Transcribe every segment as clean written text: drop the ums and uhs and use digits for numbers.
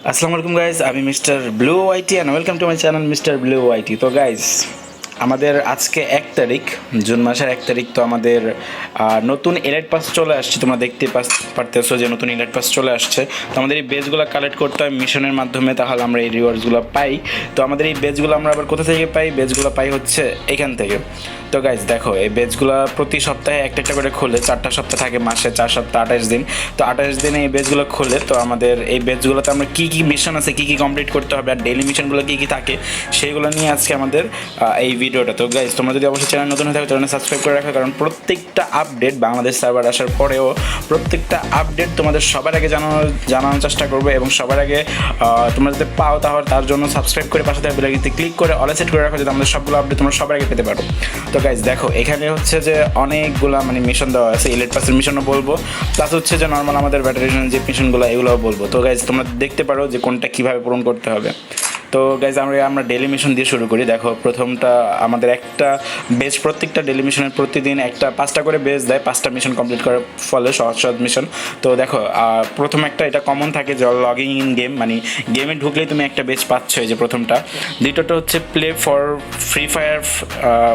আসসালামু আলাইকুম গাইজ, আমি Mister Blue YT and welcome to my channel Mister Blue YT. তো গাইজ, আমাদের আজকে 1 তারিখ, জুন মাসের 1 তারিখ। তো আমাদের নতুন এলাইট পাস চলে আসছে। তোমরা দেখতে পারতেছো যে নতুন এলাইট পাস চলে আসছে। তো আমাদের এই বেজগুলো কালেক্ট করতে হয় মিশনের মাধ্যমে, তাহলে আমরা এই রিওয়ার্ডসগুলো পাই। তো আমাদের এই বেজগুলো আমরা আবার কোথা থেকে পাই? বেজগুলো পাই হচ্ছে এখান থেকে। তো গাইজ দেখো, এই বেজগুলো প্রতি সপ্তাহে একটা একটা করে খোলে। 4টা সপ্তাহ থাকে মাসে, 4 সপ্তাহ 28 দিন। তো 28 দিনে এই বেজগুলো খোলে। তো আমাদের এই বেজগুলোতে আমরা কী কী মিশন আছে, কী কী কমপ্লিট করতে হবে, আর ডেইলি মিশনগুলো কী কী থাকে, সেইগুলো নিয়ে আজকে আমাদের এই ভিডিওটা। তো গাইজ, তোমরা যদি অবশ্যই চ্যানেল নতুন হয়ে থাকো চ্যানেল সাবস্ক্রাইব করে রাখো, কারণ প্রত্যেকটা আপডেট বাংলাদেশ সার্ভার আসার পরেও প্রত্যেকটা আপডেট তোমাদের সবার আগে জানানোর চেষ্টা করবো। এবং সবার আগে তোমরা যদি পাও তাহলে তার জন্য সাবস্ক্রাইব করে পাশে থাকা বেল আইকনটি ক্লিক করে অল সেট করে রাখো, যাতে আমাদের সবগুলো আপডেট তোমরা সবার আগে পেতে পারো। তো গাইজ দেখো, এখানে হচ্ছে যে অনেকগুলা মিশন দেওয়া আছে। ইলেট পাসের মিশনও বলবো, প্লাস হচ্ছে যে নর্মাল আমাদের ব্যাটারিজনের যে মিশনগুলো এগুলোও বলবো। তো গাইজ, তোমরা দেখতে পারো যে কোনটা কীভাবে পূরণ করতে হবে। তো গাইজ, আমরা ডেলি মিশন দিয়ে শুরু করি। দেখো, প্রথমটা আমাদের একটা বেজ, প্রত্যেকটা ডেলি মিশনের প্রতিদিন 5টা করে বেজ দেয়। 5টা মিশন কমপ্লিট করার ফলে সহজ মিশন। তো দেখো, প্রথম একটা এটা কমন থাকে যে লগিং ইন গেম, গেমে ঢুকলেই তুমি একটা বেজ পাচ্ছ, এই যে প্রথমটা। দ্বিতীয়টা হচ্ছে play for free fire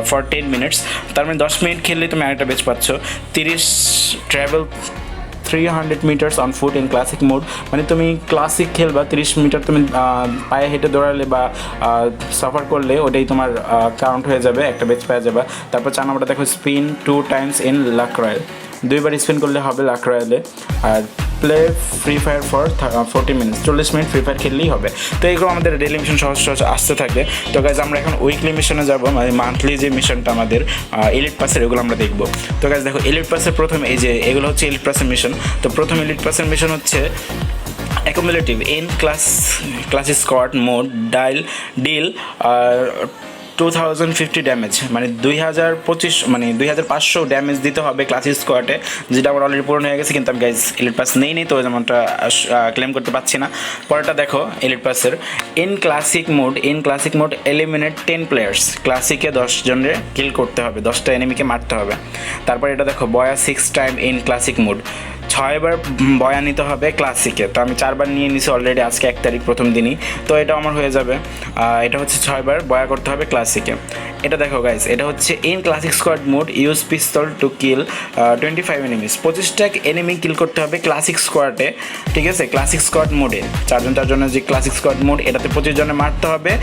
for 10 minutes, তার 10 মিনিট খেললেই তুমি আরেকটা বেজ পাচ্ছ। 30 travel 300 meters on foot in classic mode, তুমি ক্লাসিক খেলবা, 30 মিটার তুমি পায়ে হেঁটে দৌড়ালে বা সাফার করলে ওটাই তোমার কাউন্ট হয়ে যাবে, একটা বেচ পাওয়া যাবে। তারপর 4 নম্বরটা দেখো, spin 2 times in Luck Royale, 2বার স্পিন করলে হবে লাক রয়্যালে। আর play Free fire for 40 minutes, 40 minute Free Fire খেললেই হবে। তো এইগুলো আমাদের ডেইলি মিশন সহজ আসতে থাকে। তো গাইজ, আমরা এখন উইকলি মিশনে যাবো, মান্থলি যে মিশনটা আমাদের এলিট পাসের, এগুলো আমরা দেখবো। তো গাইজ দেখো, এলিট পাসের প্রথম এই যে এগুলো হচ্ছে এলিট পাসের মিশন। তো প্রথম এলিট পাসের মিশন হচ্ছে accumulative in classic squad mode deal 2050 damage, 2025 2500 damage দিতে হবে ক্লাসিক স্কোয়াডে, যেটা আমার অলরেডি পূরণ হয়ে গেছে। কিন্তু আমি গাইজ এলিট পাস নেই তো যেমনটা ক্লেম করতে পারছি না। পরেরটা দেখো, এলিট পাসের in classic mode eliminate 10 players, ক্লাসিকে 10 জনের কিল করতে হবে, 10টা এনিমিকে মারতে হবে। তারপর এটা দেখো, বয়া 6 টাইম ইন ক্লাসিক মোড, 6বার বয়া নিতে হবে ক্লাসিকে। তো আমি 4বার নিয়ে নিছি অলরেডি, আজকে 1 তারিখ প্রথম দিনই। তো এটা আমার হয়ে যাবে। এটা হচ্ছে 6বার বয়া করতে হবে ক্লাসিকে। এটা দেখো গাইজ, এটা হচ্ছে in classic squad mode use pistol to kill 25 enemies, 25টা এনিমি কিল করতে হবে ক্লাসিক স্কোয়াডে। ঠিক আছে, ক্লাসিক স্কোয়াড মোডে 4 জনের যে ক্লাসিক স্কোয়াড মোড, এটাতে 25 জনে মারতে হবে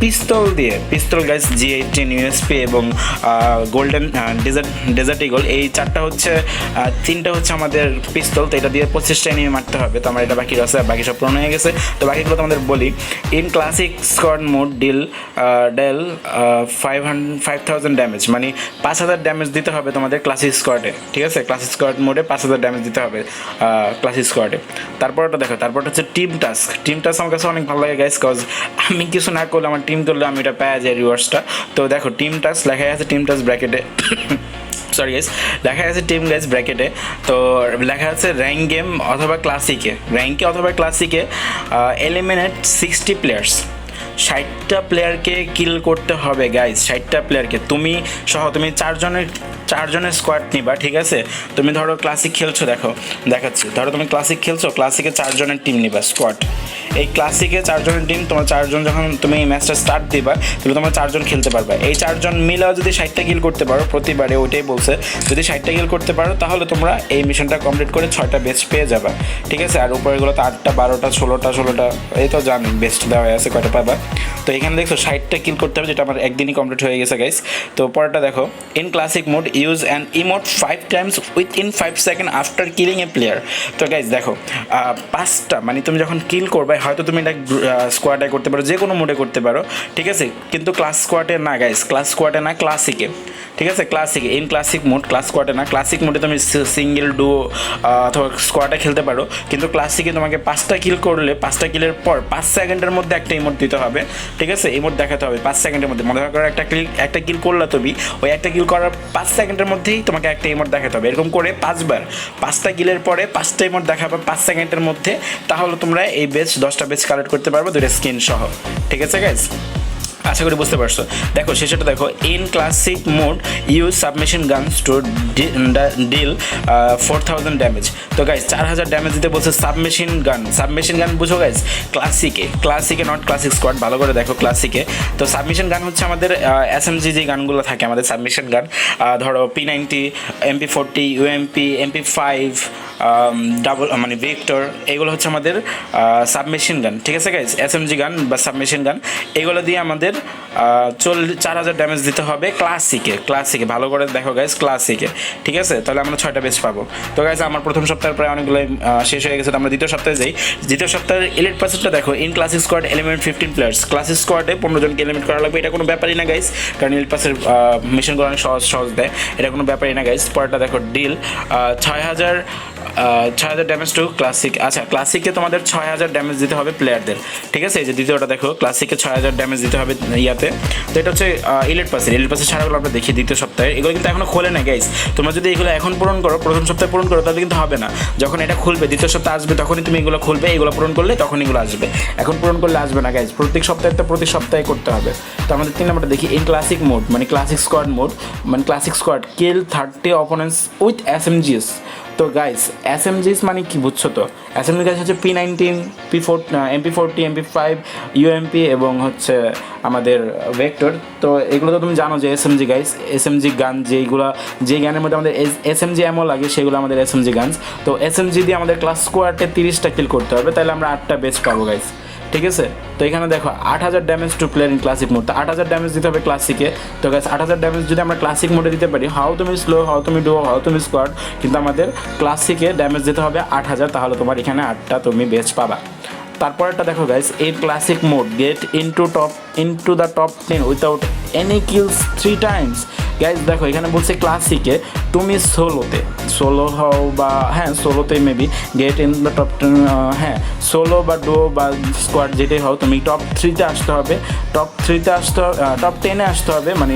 পিস্তল দিয়ে। পিস্তল গাইজ G18 USP এবং গোল্ডেন ডেজার্ট ইগল, এই 4টা হচ্ছে 3টা হচ্ছে আমাদের পিস্তল। তো এটা দিয়ে 25টা এনিমি মারতে হবে। তো আমার এটা বাকি আছে, বাকি সব পূরণ হয়ে গেছে। তো বাকিগুলো তোমাদের বলি। In classic squad mode deal 5000 damage, 5000 damage দিতে হবে তোমাদের ক্লাসিক স্কোয়াডে। ঠিক আছে, ক্লাসিক স্কোয়াড মোডে 5000 ড্যামেজ দিতে হবে ক্লাসিক স্কোয়াডে। তারপরটা দেখো, তারপরটা হচ্ছে টিম টাস্ক আমার কাছে অনেক ভালো লাগে গাইস, কজ আমি কিছু না করলে আমার টিম করলে আমি এটা পাওয়া যায় রিওয়ার্ডসটা। তো দেখো, টিম টাস্ক লেখা আছে, টিম টাস্ক ব্র্যাকেটে সরি গাইস, লেখা আছে টিম গাইস ব্র্যাকেটে। তো লেখা আছে র্যাঙ্ক গেম অথবা ক্লাসিকে, এলিমিনেট 60 প্লেয়ার্স, 60টা প্লেয়ারকে কিল করতে হবে গাইজ। 60টা প্লেয়ারকে তুমি 4 জনের স্কোয়াড নিবা। ঠিক আছে, তুমি ধরো ক্লাসিক খেলছো, দেখাচ্ছি। ধরো তুমি ক্লাসিক খেলছো, ক্লাসিকে 4 জনের টিম নিবা স্কোয়াড। এই ক্লাসিকে 4 জনের টিম, তোমার 4 জন যখন তুমি এই ম্যাচটা স্টার্ট দিবা, তাহলে তোমার 4 জন খেলতে পারবে। এই 4 জন মিলেও যদি 60টা কিল করতে পারো প্রতিবারে, ওইটাই বলছে, যদি 60টা কিল করতে পারো তাহলে তোমরা এই মিশনটা কমপ্লিট করে 6টা বেস্ট পেয়ে যাবা। ঠিক আছে, আর উপরেগুলো তো 8টা 12টা 16টা এই তো জানি বেস্ট দেওয়া আছে, কয়টা পাবা। তো এখানে দেখছো 60টা কিল করতে হবে, যেটা আমার একদিনই কমপ্লিট হয়ে গেছে গাইস। তো পরেরটা দেখো, in classic mode use an emote 5 Times with in 5 second after killing a player. তো গাইস দেখো, 5টা তুমি যখন কিল করবে, হয়তো তুমি এটা স্কোয়াডে করতে পারো, যে কোনো মোডে করতে পারো। ঠিক আছে, কিন্তু ক্লাস স্কোয়াডে না গাইস, ক্লাসিকে। ঠিক আছে, ক্লাসিকে ইন ক্লাসিক মোড, ক্লাস স্কোয়াডে না, ক্লাসিক মোডে তুমি সিঙ্গেল ডুও অথবা স্কোয়াডে খেলতে পারো। কিন্তু ক্লাসিকে তোমাকে 5টা কিল করলে 5টা কিলের পর 5 সেকেন্ডের মধ্যে একটা ইমোট দিতে হবে। ঠিক আছে, ইমোট দেখাতে হবে 5 সেকেন্ডের মধ্যে। মনে করো একটা কিল করলা তুমি, ওই একটা কিল করার 5 সেকেন্ডের মধ্যেই তোমাকে একটা ইমোট দেখাতে হবে। এরকম করে 5বার, 5টা কিলের পরে 5টা ইমোট দেখাবে 5 সেকেন্ডের মধ্যে। তাহলে তোমরা এই বেচ 10টা বেচ কালেক্ট করতে পারবে, 2টা স্কিন সহ। ঠিক আছে গাইজ। আশা করি বুঝতে পারছো। দেখো শেষেটা দেখো, in classic mode use submachine guns to deal 4000 damage. তো গাইজ 4000 ড্যামেজ দিতে বলছে সাবমেশিন গান বুঝো গাইজ, ক্লাসিকে নট ক্লাসিক স্কোয়াড, ভালো করে দেখো ক্লাসিকে। তো সাবমেশিন গান হচ্ছে আমাদের এসএমজি যে গানগুলো থাকে আমাদের সাবমেশিন গান, ধরো P90, MP40, UMP, MP5, double মানে ভিক্টর, এগুলো হচ্ছে আমাদের সাবমেশিন গান, ঠিক আছে গাইজ, এসএমজি গান বা সাবমেশিন গান, এগুলো দিয়ে আমাদের 4000 ড্যামেজ দিতে হবে ক্লাসিকে, ভালো করে দেখো গাইজ ক্লাসিকে, ঠিক আছে। তাহলে আমরা 6টা বেচ পাবো। তো গাইজ আমার প্রথম সপ্তাহের প্রায় অনেকগুলো শেষ হয়ে গেছে, তো আমরা দ্বিতীয় সপ্তাহে যাই। দ্বিতীয় সপ্তাহের এলিট পাসেটটা দেখো, in classic squad element 15 players, classic স্কোয়াডে 15 জনকে এলিমেন্ট করা লাগবে, এটা কোনো ব্যাপারই না গাইজ, কারণ এলিট পাসের মিশনগুলো অনেক সহজ দেয়, এটা কোনো ব্যাপারই না গাইজ। পরেরটা দেখো, ডিল 6000 ড্যামেজ টু ক্লাসিক। আচ্ছা, ক্লাসিকে তোমাদের 6000 ড্যামেজ দিতে হবে প্লেয়ারদের, ঠিক আছে। এই যে দ্বিতীয়টা দেখো, ক্লাসিকে 6000 ড্যামেজ দিতে হবে ইয়াতে। তো এটা হচ্ছে এলিট পাসের ছাড়াগুলো আমরা দেখি দ্বিতীয় সপ্তাহে, এগুলো কিন্তু এখনো খোলে না গাইজ। তোমরা যদি এগুলো এখন পূরণ করো, প্রথম সপ্তাহে পূরণ করো, তাহলে কিন্তু হবে না। যখন এটা খুলবে, দ্বিতীয় সপ্তাহে আসবে, তখনই তুমি এগুলো খুলবে, এগুলো পূরণ করলে তখন এগুলো আসবে, এখন পূরণ করলে আসবে না গাইজ। প্রত্যেক সপ্তাহে করতে হবে। তো আমাদের 3 নম্বরটা দেখি, ইন ক্লাসিক মোড মানে classic squad kill 30 opponents with SMGs। তো গাইস SMGs মানে কি বুঝছো? তো SMG গাইস হচ্ছে P19, MP40, MP5, UMP এবং হচ্ছে আমাদের ভেক্টর। তো এগুলো তো তুমি জানো যে SMG গান যে গানের মধ্যে আমাদের SMG অ্যামো লাগে, সেগুলো আমাদের SMG গানস। তো SMG দিয়ে আমাদের ক্লাস স্কোয়াডে 30টা কিল করতে হবে, তাহলে আমরা 8টা বেচ পাবো গাইস, ঠিক আছে। তো এখানে দেখো 8000 damage to player in classic mode, তো 8000 ড্যামেজ দিতে হবে ক্লাসিকে। তো গাইস 8000 ড্যামেজ যদি আমরা ক্লাসিক মোডে দিতে পারি, হাউ তুমি স্লো, হাউ তুমি ডুও, হাউ তুমি স্কোয়াড, কিন্তু আমাদের ক্লাসিকে ড্যামেজ দিতে হবে 8000, তাহলে তোমার এখানে 8টা তুমি বেচ পাবা। তারপরেরটা দেখো গাইস, এই classic mode get into the top 10 without any kills 3 times. Guys দেখো এখানে বলছে ক্লাসিকে তুমি সোলো হও বা সোলোতে maybe get in the top 10, solo বা ডো বা স্কোয়াড যেটাই হও, তুমি টপ 3-তে আসতে হবে, টপ 10-এ আসতে হবে, মানে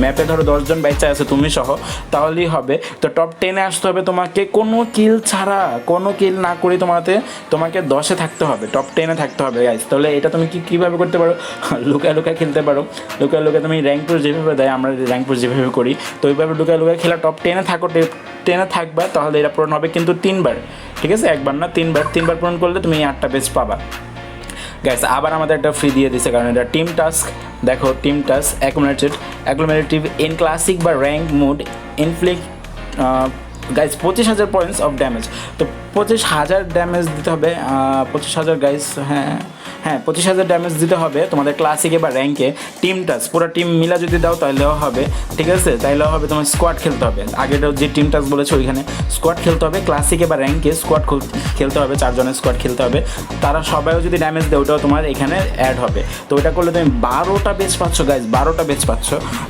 ম্যাপে ধরো 10 জন বাইচা আছে তুমি সহ, তাহলেই হবে। তো টপ 10-এ আসতে হবে তোমাকে, কোনো কিল না করে তোমাকে 10-এ থাকতে হবে, টপ 10-এ থাকতে হবে গাইজ। তাহলে এটা তুমি কীভাবে করতে পারো? লুকায় খেলতে পারো, লুকায় তুমি র্যাঙ্ক পুশ যেভাবে দেয়, আমরা র্যাঙ্ক পুশ যেভাবে করি, তো ওইভাবে লুকায় খেলা, টপ 10-এ থাকবা, তাহলে এটা পূরণ হবে কিন্তু 3বার, ঠিক আছে, একবার না 3বার পূরণ করলে তুমি 8টা বেচ পাবা গাইস। আবার আমাদের একটা ফ্রি দিয়ে দিছে, কারণ এটা টিম টাস্ক। দেখো টিম টাস্ক অ্যাকুমুলেটিভ ইন ক্লাসিক বা rank mode inflict guys 25000 points of damage. তো 25000 ড্যামেজ দিতে হবে, 25000 গাইস, 25000 ড্যামেজ দিতে হবে তোমাদের ক্লাসিকে বা র্যাঙ্কে। টিম টাস্ক পুরো টিম মিলা যদি দাও তাহলেও হবে, ঠিক আছে, তাইলেও হবে। তোমার স্কোয়াড খেলতে হবে, আগেটাও যে টিম টাস্ক বলেছে ওইখানে স্কোয়াড খেলতে হবে, ক্লাসিকে বা র্যাঙ্কে স্কোয়াড খেলতে হবে, 4 জনের স্কোয়াড খেলতে হবে। তারা সবাইও যদি ড্যামেজ দেয়, ওটাও তোমার এখানে অ্যাড হবে। তো ওটা করলে তুমি 12টা বেচ পাচ্ছ গাইজ, 12টা বেচ পাচ্ছ।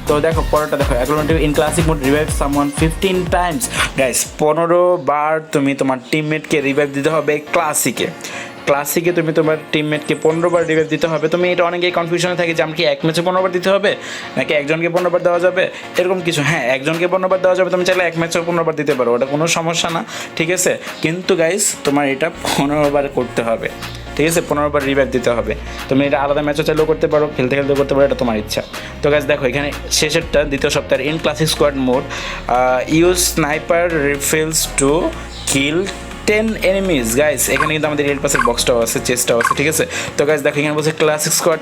তো দেখো পরেরটা দেখো, accumulative in classic mode revive someone 15 times. Guys 15 বার তুমি তোমার টিমমেটকে রিভাইভ দিতে হবে ক্লাসিকে তুমি তোমার টিমমেটকে 15 বার রিভাইভ দিতে হবে। তুমি এটা অনেকেই কনফিউশনে থাকে যে আমাকে এক ম্যাচে 15 বার দিতে হবে নাকি একজনকে 15 বার দেওয়া যাবে, এরকম কিছু। একজনকে 15 বার দেওয়া যাবে, তুমি চাইলে এক ম্যাচেও 15 বার দিতে পারো, ওটা কোনো সমস্যা না, ঠিক আছে। কিন্তু গাইস তোমার এটা 15 বার করতে হবে, ঠিক আছে, 15 বার রিভাইভ দিতে হবে। তুমি এটা আলাদা ম্যাচও চাইলেও করতে পারো, খেলতে করতে পারো, এটা তোমার ইচ্ছা। তো গাইস দেখো এখানে শেষেরটা দ্বিতীয় সপ্তাহের in classic squad mode use sniper refills to kill 10 enemies. Guys এখানে কিন্তু আমাদের রেড পাসের বক্সটাও আছে, চেস্টটাও আছে, ঠিক আছে। তো গাইস দেখো এখানে বলছে ক্লাসিক স্কোয়াড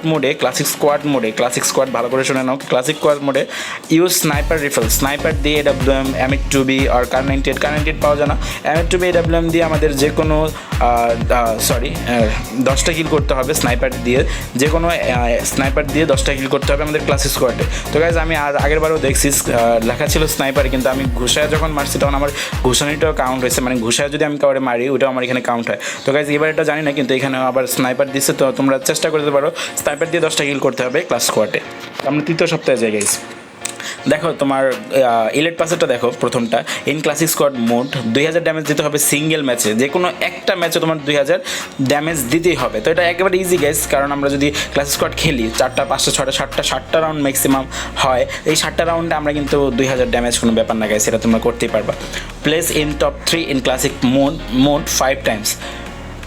ভালো করে শুনে নাও, ক্লাসিক স্কোয়াড মোডে ইউজ স্নাইপার রিফিল, স্নাইপার দিয়ে AWM, M2B আর কার98 পাওয়া যায় না, M2B AWM দিয়ে আমাদের যে কোনো 10টা কিল করতে হবে স্নাইপার দিয়ে, যে কোনো স্নাইপার দিয়ে 10টা কিল করতে হবে আমাদের ক্লাসিক স্কোয়াডে। তো গাইস আমি আগের বারও দেখছি লেখা ছিল স্নাইপারে, কিন্তু আমি ঘুষায় যখন মারছি তখন আমার ঘুষানিটাও কাউন্ট হয়েছে, মানে ঘুষায় যদি আমি কাউরে মারি ওটাও আমার এখানে কাউন্ট হয়। তো গাইস এবার এটা জানি না, কিন্তু এখানে আবার স্নাইপার দিচ্ছে, তো তোমরা চেষ্টা করতে পারো স্নাইপার দিয়ে 10টা কিল করতে হবে ক্লাস স্কোয়াডে। আমরা তৃতীয় সপ্তাহে যাই গাইস। দেখো তোমার ইলেট পাসেরটা দেখো, প্রথমটা in classic squad mode 2000 damage দিতে হবে সিঙ্গেল ম্যাচে, যে কোনো একটা ম্যাচে তোমার 2000 ড্যামেজ দিতেই হবে। তো এটা একেবারে ইজি গাইস, কারণ আমরা যদি ক্লাসিক স্কোয়াড খেলি 4টা 5টা 6টা 7টা রাউন্ড ম্যাক্সিমাম হয়, এই 7টা রাউন্ডে আমরা কিন্তু 2000 ড্যামেজ কোনো ব্যাপার না গাইস, এটা তোমরা করতেই পারবা। Place in top 3 in classic mode 5 Times.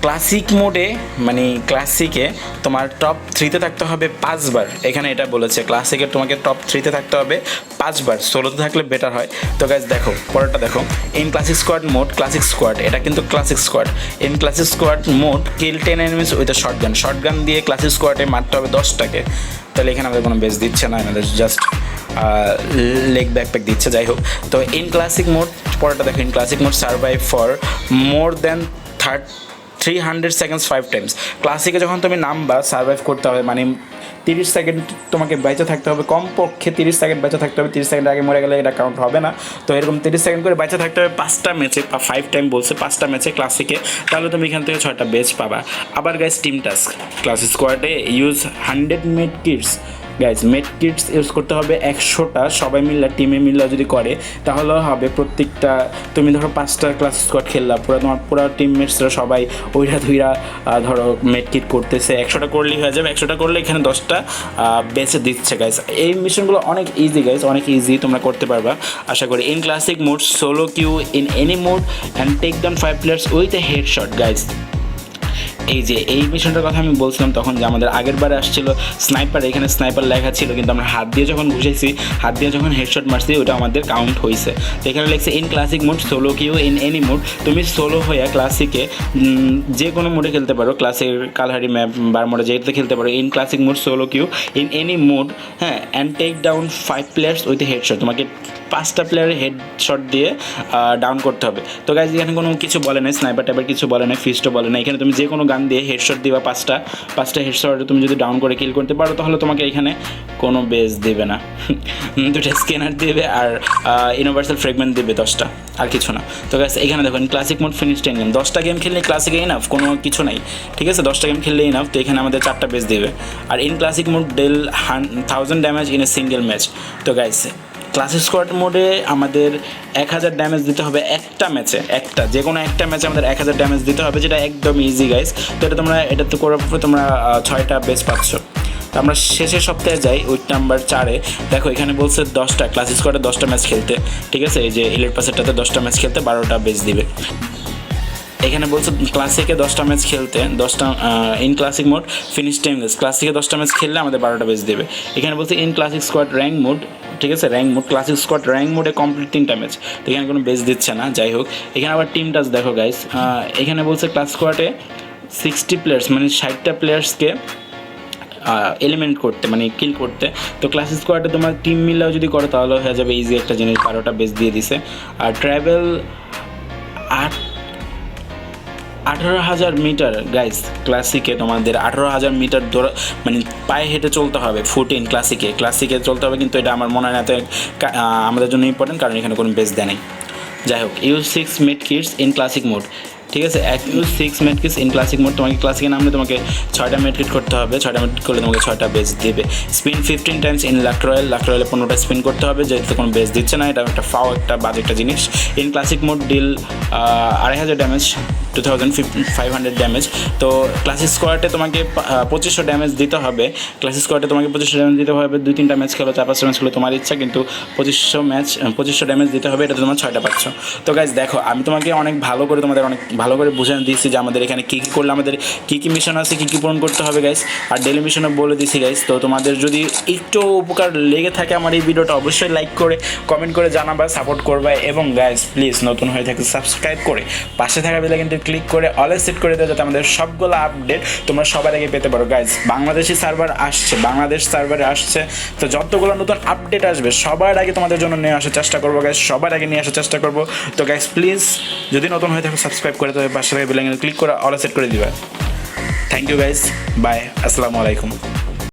Classic মোডে মানে ক্লাসিকে তোমার টপ 3-তে থাকতে হবে 5 বার। এখানে এটা বলেছে ক্লাসিকে তোমাকে টপ 3-তে থাকতে হবে 5 বার, সোলোতে থাকলে বেটার হয়। তো গাইজ দেখো পরেরটা দেখো, in classic squad mode, classic squad, এটা কিন্তু classic squad. In classic squad mode kill 10 enemies with shotgun দিয়ে ক্লাসিক স্কোয়াডে মারতে হবে 10টাকে। তাহলে এখানে আমাদের কোনো বেস দিচ্ছে না, আমাদের জাস্ট লেগ ব্যাকপ্যাক দিচ্ছে। যাই হোক, তো ইন ক্লাসিক মোড পরেরটা দেখো, in classic mode survive for more than 300 seconds 5 times. ক্লাসিকে যখন তুমি নামবা সার্ভাইভ করতে হবে, মানে 30 সেকেন্ড তোমাকে বেঁচে থাকতে হবে, কমপক্ষে 30 সেকেন্ড বেঁচে থাকতে হবে। 30 সেকেন্ড আগে মরে গেলে এটা কাউন্ট হবে না। তো এরকম 30 সেকেন্ড করে বেঁচে থাকতে হবে 5টা ম্যাচে, বা 5 টাইম বলছে 5টা ম্যাচে ক্লাসিকে, তাহলে তুমি এখান থেকে 6টা বেচ পাবা। আবার গাইজ টিম টাস্ক ক্লাসিক স্কোয়াডে use 100 med kits. Guys med kits use করতে হবে 100টা, সবাই মিললে টিমে মিললে যদি করে তাহলে হবে প্রত্যেকটা, তুমি ধরো 5টা ক্লাস স্কোয়াড খেললা, তোমার পুরো টিমমেটসরা সবাই ওইরা ধুইরা ধরো মেড কিট করতেছে, 100টা করলেই হয়ে যাবে। 100টা করলে এখানে 10টা বেচে দিচ্ছে গাইজ। এই মিশনগুলো অনেক ইজি গাইজ, অনেক ইজি, তোমরা করতে পারবা আশা করি। In classic mode solo queue in any mode and take down 5 players with a head shot. Guys এই যে এই মিশনটার কথা আমি বলছিলাম তখন, যে আমাদের আগের বারে আসছিল স্নাইপার, এখানে স্নাইপার লেখা ছিল, কিন্তু আমরা হাত দিয়ে যখন ঘুষেছি, হাত দিয়ে যখন হেডশট মারছি, ওটা আমাদের কাউন্ট হয়েছে। তো এখানে লিখছে in classic mode solo queue in any mode. তুমি সোলো হয়ে ক্লাসিকে যে কোনো মোডে খেলতে পারো, ক্লাসের কালহারি ম্যাপ বার মোডে যেতে খেলতে পারো। In classic mode solo queue in any mode, হ্যাঁ, and take down 5 players with headshot. তোমাকে 5টা প্লেয়ারের হেডশট দিয়ে ডাউন করতে হবে। তো গাইজ এখানে কোনো কিছু বলে নাই, স্নাইপার টাইপার কিছু বলে নাই, ফিস্টও বলে নাই। এখানে তুমি যে কোনো গান দিয়ে হেডশট দিবা, 5টা হেডশট তুমি যদি ডাউন করে কিল করতে পারো তাহলে তোমাকে এখানে কোনো বেস দেবে না। 2টা স্ক্যানার দেবে আর ইউনিভার্সাল ফ্রেগমেন্ট দেবে 10টা, আর কিছু না। তো গাইজ এখানে দেখুন ক্লাসিক মোড ফিনিশ 10 গেম, 10টা গেম খেললে ক্লাসিকে ইনাফ, কোনো কিছু নাই, ঠিক আছে, 10টা গেম খেললে ইনাফ। তো এখানে আমাদের 4টা বেস দেবে। আর in classic mode deal 1000 damage in a single match. তো গাইজ ক্লাসিক স্কোয়াড মোডে আমাদের 1000 ড্যামেজ দিতে হবে একটা ম্যাচে, যে কোনো একটা ম্যাচে আমাদের 1000 ড্যামেজ দিতে হবে, যেটা একদম ইজি গাইজ। তো এটা এটাতে করার পর তোমরা 6টা বেস পাচ্ছ। তো আমরা শেষের সপ্তাহে যাই উইক নাম্বার 4-এ। দেখো এখানে বলছে 10টা ক্লাসিক স্কোয়াডে 10টা ম্যাচ খেলতে, ঠিক আছে, এই যে ইলেট পাসেরটাতে 10টা ম্যাচ খেলতে 12টা বেস দিবে। এখানে বলছে ক্লাসিকে 10টা ম্যাচ খেলতে 10টা, in classic mode finish timeless, ক্লাসিকে 10টা ম্যাচ খেললে আমাদের 12টা বেস দেবে। এখানে বলছে in classic squad rank mode, ঠিক আছে, rank mode, classic squad rank মোডে কমপ্লিট 3টা ম্যাচ। তো এখানে কোনো বেস দিচ্ছে না। যাই হোক, এখানে আবার টিম টাচ দেখো গাইস, এখানে বলছে ক্লাস স্কোয়াডে 60 প্লেয়ার্স মানে 60টা প্লেয়ার্সকে এলিমেন্ট করতে, মানে কিল করতে। তো ক্লাসিক স্কোয়াডে তোমার টিম মিললেও যদি করো তাহলে হয়ে যাবে ইজি একটা জিনিস, 12টা বেস দিয়ে দিছে। আর ট্রাভেল 18,000 মিটার গাইজ, ক্লাসিকে তোমাদের 18,000 মিটার মানে পায়ে হেঁটে চলতে হবে, ফুটিন ক্লাসিকে চলতে হবে, কিন্তু এটা আমার মনে হয় না তো আমাদের জন্য ইম্পর্টেন্ট, কারণ এখানে কোনো বেস দেয় নেই। যাই হোক, use 6 med kits in classic mode, ঠিক আছে, use 6 med kits in classic mode. তোমাকে ক্লাসিকে নামলে তোমাকে 6টা মেড কিট করতে হবে, 6টা মেড কিট করলে তোমাকে 6টা বেস দেবে। স্পিন 15 টাইমস ইন লাক রয়্যালে 15টা স্পিন করতে হবে, যেহেতু কোনো বেস দিচ্ছে না, এটা একটা একটা বাজে একটা জিনিস। In classic mode deal 2500 damage, 2500 damage. তো ক্লাসিক স্কোয়াডে তোমাকে 2500 ড্যামেজ দিতে হবে, ক্লাসিক স্কোয়াডে তোমাকে 2500 ড্যামেজ দিতে হবে। 2-3টা ম্যাচ খেলো, 4-5টা ম্যাচ খেলো, তোমার ইচ্ছা, কিন্তু 2500 ড্যামেজ দিতে হবে, এটা তোমার 6টা পাচ্ছ। তো গাইজ দেখো, আমি তোমাকে অনেক ভালো করে বোঝানো দিয়েছি যে আমাদের এখানে কী কী করলে আমাদের কী কী মিশন আছে, কী কী পূরণ করতে হবে গাইজ, আর ডেলি মিশনও বলে দিয়েছি গাইজ। তো তোমাদের যদি একটু উপকার লেগে থাকে আমার এই ভিডিওটা, অবশ্যই লাইক করে কমেন্ট করে জানাবা, সাপোর্ট করবা, এবং গাইজ প্লিজ নতুন হয়ে থাকে সাবস্ক্রাইব করে পাশে থাকা বেল আইকনটি ক্লিক করে অলে সেট করে দেওয়া, যাতে আমাদের সবগুলো আপডেট তোমরা সবার আগে পেতে পারো। গাইজ বাংলাদেশি বাংলাদেশ সার্ভারে আসছে, তো যতগুলো নতুন আপডেট আসবে সবার আগে তোমাদের জন্য নিয়ে আসার চেষ্টা করবো গাইজ, সবার আগে নিয়ে আসার চেষ্টা করবো। তো গাইজ প্লিজ যদি নতুন হয়ে থাকো সাবস্ক্রাইব করে দেবে, পাশে থাকা বেল আইকনে ক্লিক করে অলে সেট করে দিবা। থ্যাংক ইউ গাইজ, বাই, আসসালামু আলাইকুম।